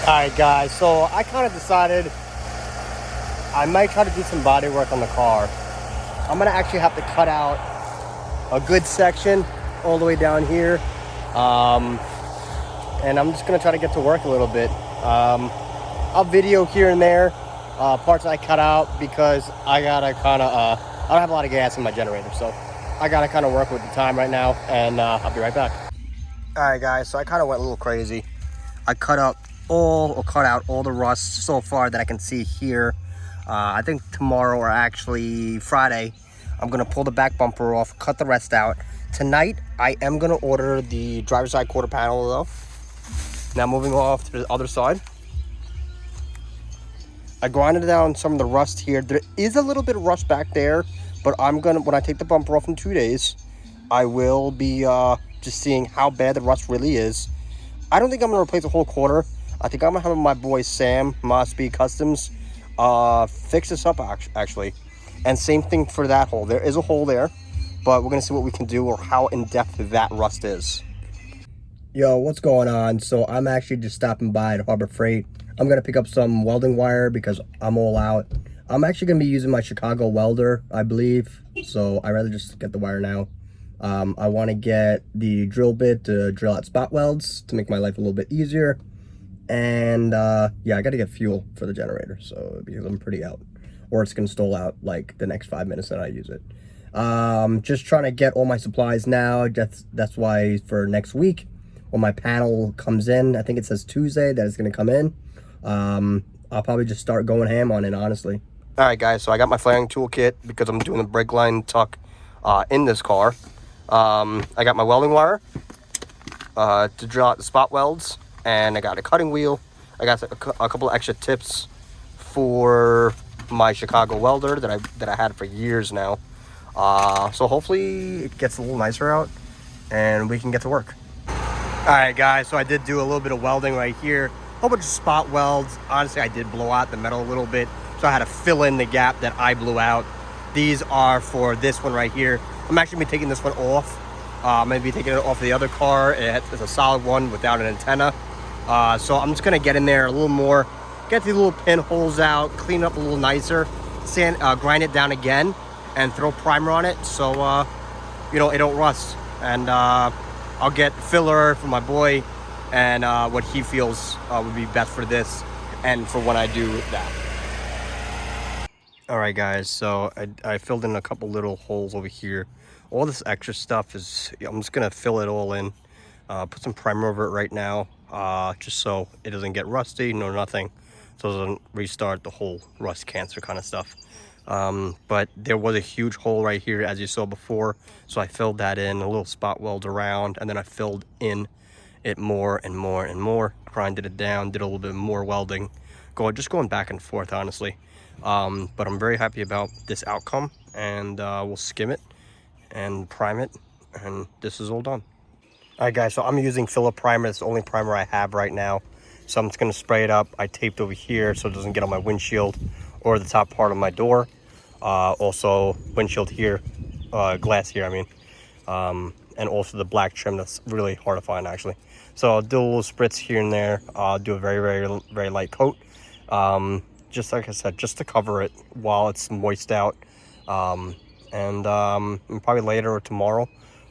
Alright guys, so I kind of decided I might try to do some body work on the car. I'm gonna actually have to cut out a good section all the way down here, and I'm just gonna try to get to work a little bit. I'll video here and there parts that I cut out because I gotta kind of I don't have a lot of gas in my generator, so I gotta kind of work with the time right now, and I'll be right back. Alright guys, so I kind of went a little crazy. I cut out all the rust so far that I can see here. I think tomorrow, or actually Friday, I'm gonna pull the back bumper off, cut the rest out. Tonight I am gonna order the driver's side quarter panel though. Now moving off to the other side, I grinded down some of the rust here. There is a little bit of rust back there, but I'm gonna, when I take the bumper off in 2 days, I will be just seeing how bad the rust really is. I don't think I'm gonna replace the whole quarter. I think I'm gonna have my boy Sam, Speed Customs, fix this up actually. And same thing for that hole. There is a hole there, but we're gonna see what we can do or how in depth that rust is. Yo, what's going on? So I'm actually just stopping by at Harbor Freight. I'm gonna pick up some welding wire because I'm all out. I'm actually gonna be using my Chicago welder, I believe. So I'd rather just get the wire now. I want to get the drill bit to drill out spot welds to make my life a little bit easier. And yeah, I got to get fuel for the generator, so because I'm pretty out, or it's gonna stall out like the next 5 minutes that I use it. Just trying to get all my supplies now. That's why for next week when my panel comes in, I think it says Tuesday that it's gonna come in, I'll probably just start going ham on it, honestly. All right guys, so I got my flaring toolkit because I'm doing the brake line tuck in this car. I got my welding wire to drill out the spot welds, and I got a cutting wheel. I got a couple of extra tips for my Chicago welder that I had for years now. So hopefully it gets a little nicer out and we can get to work. All right guys, so I did do a little bit of welding right here, a whole bunch of spot welds. Honestly, I did blow out the metal a little bit, so I had to fill in the gap that I blew out. These are for this one right here. I'm actually gonna be taking this one off. I'm gonna be taking it off the other car. It's a solid one without an antenna. So I'm just gonna get in there a little more, get these little pinholes out, clean it up a little nicer, grind it down again, and throw primer on it so you know, it don't rust. And I'll get filler for my boy and what he feels would be best for this and for when I do that. All right guys, so I filled in a couple little holes over here. All this extra stuff is, I'm just gonna fill it all in, put some primer over it right now, just so it doesn't get rusty, no nothing, so it doesn't restart the whole rust cancer kind of stuff. But there was a huge hole right here, as you saw before, so I filled that in, a little spot weld around, and then I filled in it more and more and more, grinded it down, did a little bit more welding, just going back and forth, honestly. But I'm very happy about this outcome, and we'll skim it and prime it, and this is all done. All right guys, so I'm using filler primer. It's the only primer I have right now, so I'm just going to spray it up. I taped over here so it doesn't get on my windshield or the top part of my door. Also windshield here, glass here I mean, and also the black trim that's really hard to find actually. So I'll do a little spritz here and there. I'll do a very light coat, just like I said, just to cover it while it's moist out. And probably later or tomorrow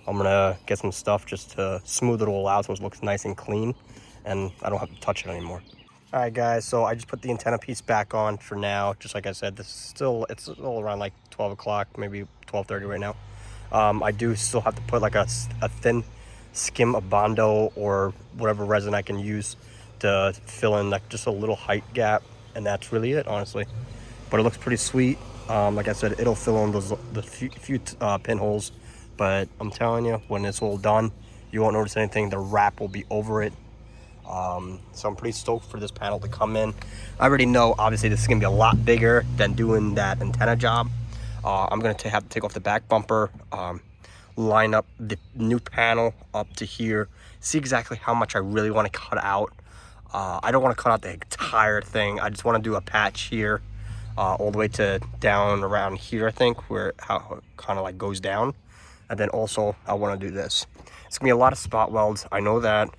I'm gonna get some stuff just to smooth it all out so it looks nice and clean and I don't have to touch it anymore. All right guys, so I just put the antenna piece back on for now. Just like I said, this is still, it's all around like 12 o'clock, maybe 12:30 right now. I do still have to put like a thin skim of Bondo or whatever resin I can use to fill in like just a little height gap, and that's really it, honestly. But it looks pretty sweet. Like I said, it'll fill in the few pinholes, but I'm telling you, when it's all done, you won't notice anything. The wrap will be over it. So I'm pretty stoked for this panel to come in. I already know, obviously, this is gonna be a lot bigger than doing that antenna job. I'm gonna have to take off the back bumper, line up the new panel up to here, see exactly how much I really want to cut out. I don't want to cut out the entire thing. I just want to do a patch here, all the way to down around here, I think, where how it kind of like goes down. And then also I want to do this. It's gonna be a lot of spot welds, I know that.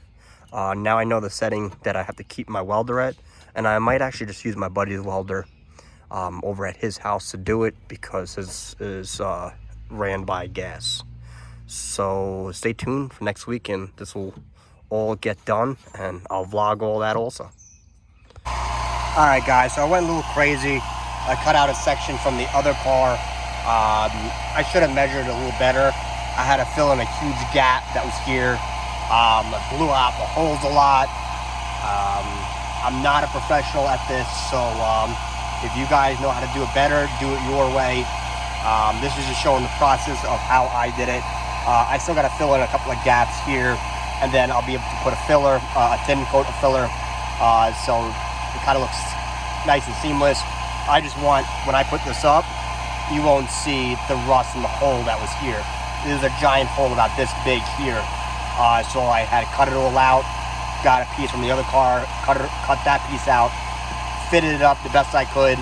Now I know the setting that I have to keep my welder at, and I might actually just use my buddy's welder over at his house to do it, because his is ran by gas. So stay tuned for next week, and this will all get done, and I'll vlog all that also. All right, guys, so I went a little crazy. I cut out a section from the other car. I should have measured a little better. I had to fill in a huge gap that was here. I blew out the holes a lot. I'm not a professional at this, so if you guys know how to do it better, do it your way. This is just showing the process of how I did it. I still got to fill in a couple of gaps here, and then I'll be able to put a filler, a thin coat of filler, so it kind of looks nice and seamless. I just want, when I put this up, you won't see the rust in the hole that was here. This is a giant hole about this big here. So I had to cut it all out, got a piece from the other car, cut that piece out, fitted it up the best I could,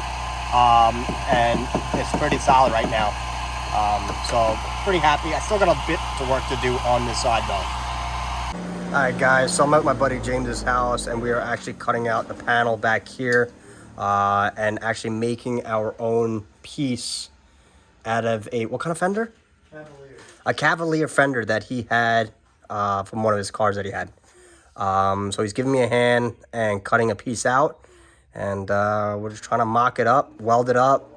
and it's pretty solid right now. So pretty happy. I still got a bit to work to do on this side though. Alright guys, so I'm at my buddy James's house, and we are actually cutting out the panel back here, and actually making our own piece out of a, what kind of fender? Cavalier. A Cavalier fender that he had from one of his cars that he had. So he's giving me a hand and cutting a piece out, and we're just trying to mock it up, weld it up,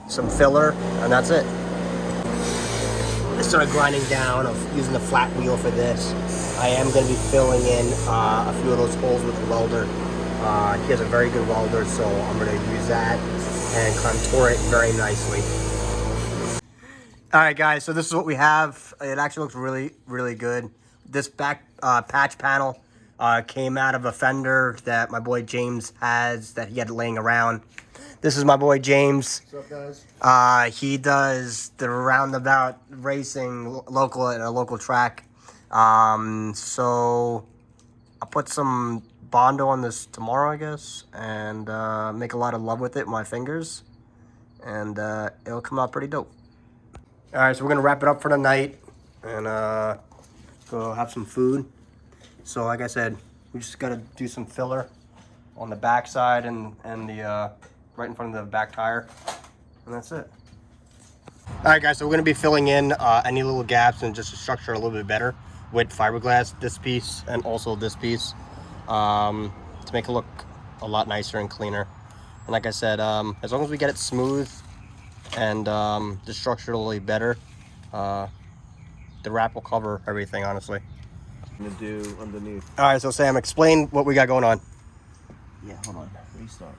some filler, and that's it. I started grinding down of using the flat wheel for this. I am going to be filling in a few of those holes with the welder. He has a very good welder, so I'm going to use that and contour it very nicely. All right, guys, so this is what we have. It actually looks really, really good. This back patch panel came out of a fender that my boy James has that he had laying around. This is my boy James. What's up, guys? He does the roundabout racing local at a local track. So I'll put some Bondo on this tomorrow, I guess, and make a lot of love with it with my fingers, and it'll come out pretty dope. All right, so we're gonna wrap it up for the night and go have some food. So like I said, we just gotta do some filler on the back side and the right in front of the back tire, and that's it. All right, guys, so we're gonna be filling in any little gaps and just to structure a little bit better with fiberglass, this piece and also this piece, to make it look a lot nicer and cleaner. And like I said, as long as we get it smooth and just structurally better, the wrap will cover everything, honestly. I'm gonna do underneath. All right, so Sam, explain what we got going on. Yeah, hold on. Restart.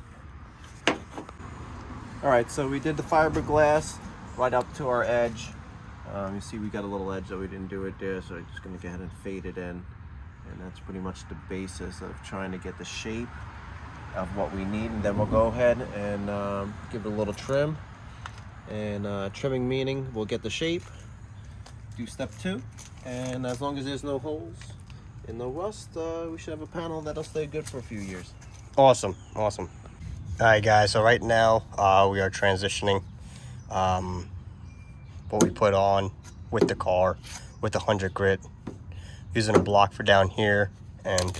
All right, so we did the fiberglass right up to our edge. You see we got a little edge that we didn't do it there, so I'm just gonna go ahead and fade it in. And that's pretty much the basis of trying to get the shape of what we need. And then we'll go ahead and give it a little trim. And trimming meaning we'll get the shape, do step 2, and as long as there's no holes and no rust, we should have a panel that'll stay good for a few years. Awesome, awesome. All right, guys, so right now we are transitioning what we put on with the car with the 100 grit, using a block for down here and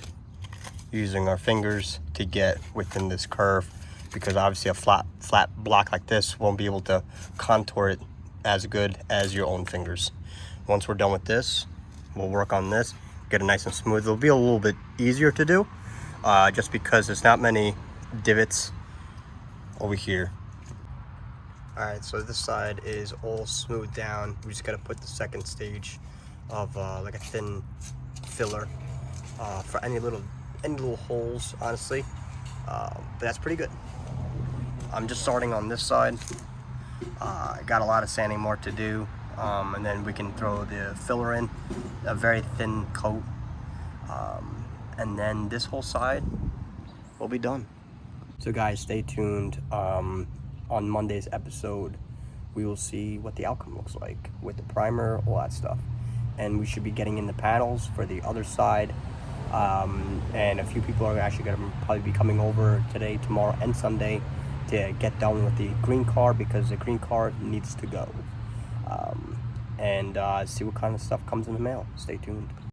using our fingers to get within this curve, because obviously a flat block like this won't be able to contour it as good as your own fingers. Once we're done with this, we'll work on this, get it nice and smooth. It'll be a little bit easier to do, just because there's not many divots over here. All right, so this side is all smoothed down. We just gotta put the second stage of like a thin filler for any little holes, honestly. But that's pretty good. I'm just starting on this side. I got a lot of sanding more to do, and then we can throw the filler in, a very thin coat, and then this whole side will be done. So guys, stay tuned. On Monday's episode, we will see what the outcome looks like with the primer, all that stuff. And we should be getting in the panels for the other side. And a few people are actually going to probably be coming over today, tomorrow, and Sunday to get done with the green car, because the green car needs to go. And see what kind of stuff comes in the mail. Stay tuned.